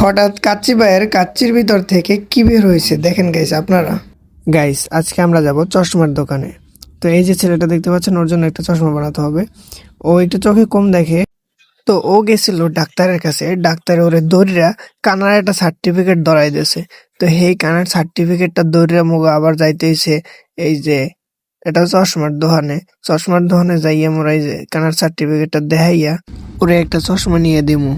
হঠাৎ কাচ্চি ভাইয়ের কাচ্চির ভিতর থেকে কি বের হয়েছে দেখেন গাইস আপনারা। গাইস আজকে আমরা যাব চশমার দোকানে। তো এই যে ছেলেটা দেখতে পাচ্ছেন, ওর জন্য একটা চশমা বানাতে হবে। ও একটু চোখে কম দেখে, তো ও গেছিল ডাক্তারের কাছে। ডাক্তার ওরে দৌড়া কানার একটা সার্টিফিকেট ধরাই দিয়েছে। তো সেই কানার সার্টিফিকেটটা দৌড়া মুগো আবার যাইতেছে এই যে এটা চশমার দোকানে যাইয়া মোরা এই যে কানার সার্টিফিকেটটা দেখাইয়া ওরে একটা চশমা নিয়ে দিমু।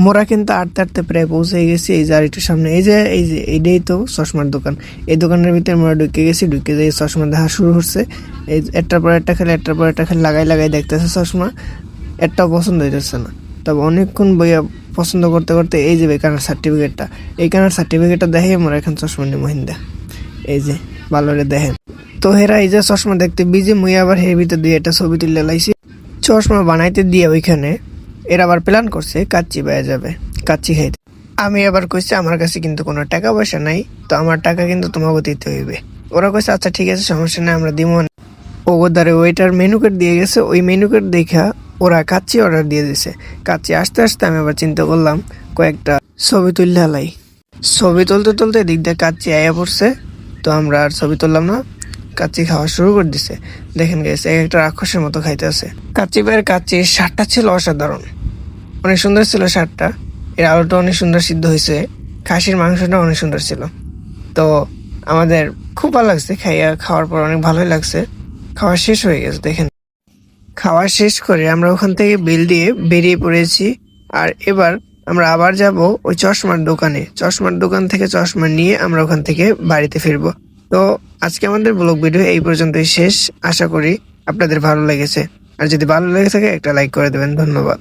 মোরা কিন্তু আটতে আটতে প্রায় পৌঁছে গেছি এই যে আরেকটু সামনে। এই যে এইটাই তো চশমার দোকান। এই দোকানের ভিতরে মোরা ঢুকে গেছি। ঢুকে যাই চশমা দেখা শুরু হচ্ছে। এই একটার পর একটা খেলে লাগাই লাগাই দেখতেছে চশমা। একটাও পছন্দ হইতেছে না। তবে অনেকক্ষণ বইয়া পছন্দ করতে করতে এই যে কানার সার্টিফিকেটটা, এই কানার সার্টিফিকেটটা দেখে মোরা এখন চশমা নিয়ে মহিন্দা। এই যে ভালো করে দেখেন। তো হেরা এই যে চশমা দেখতে বিজি, মুই আবার হের ভিতর দিয়ে একটা ছবি তুলে লাইছি। চশমা বানাইতে দিয়ে ওইখানে এরা আবার প্ল্যান করছে কাচ্চি বেয়ে যাবে, কাচ্চি খাইতে। আমি আবার কইছি আমার কাছে কিন্তু কোনো টাকা পয়সা নাই, তো আমার টাকা কিন্তু তোমাকে দিতে হইবে। ওরা কইছে আচ্ছা ঠিক আছে, সমস্যা নাই, আমরা দিব। ওগোদারে ওইটার মেনু কার্ড দিয়ে গেছে। ওই মেনু কার্ড দেখা ওরা কাচ্চি অর্ডার দিয়ে দিছে। কাচ্চি আসতে আসতে আমি আবার চিন্তা করলাম কয়েকটা ছবি তুললে হালাই। ছবি তুলতে তুলতে এদিক দিয়ে কাচ্চি আয়া পড়ছে। তো আমরা আর ছবি তুললাম না, কাচ্চি খাওয়া শুরু করে দিছে। দেখেন গেছে এক একটা রাক্ষসের মতো খাইতে আছে। কাচ্চি ভাইয়ের কাচ্চির স্বাদটা ছিল অসাধারণ, অনেক সুন্দর ছিল স্বাদটা। এর আলুটা অনেক সুন্দর সিদ্ধ হয়েছে, খাসির মাংসটা অনেক সুন্দর ছিল। তো আমাদের খুব ভালো লাগছে, খাওয়ার পর অনেক ভালোই লাগছে। খাওয়া শেষ হয়ে গেছে দেখেন। খাওয়া শেষ করে আমরা ওখান থেকে বিল দিয়ে বেরিয়ে পড়েছি। আর এবার আমরা আবার যাব ওই চশমার দোকান থেকে চশমা নিয়ে আমরা ওখান থেকে বাড়িতে ফিরবো। তো আজকে আমাদের ব্লগ ভিডিও এই পর্যন্তই শেষ। আশা করি আপনাদের ভালো লেগেছে। আর যদি ভালো লেগে থাকে একটা লাইক করে দেবেন। ধন্যবাদ।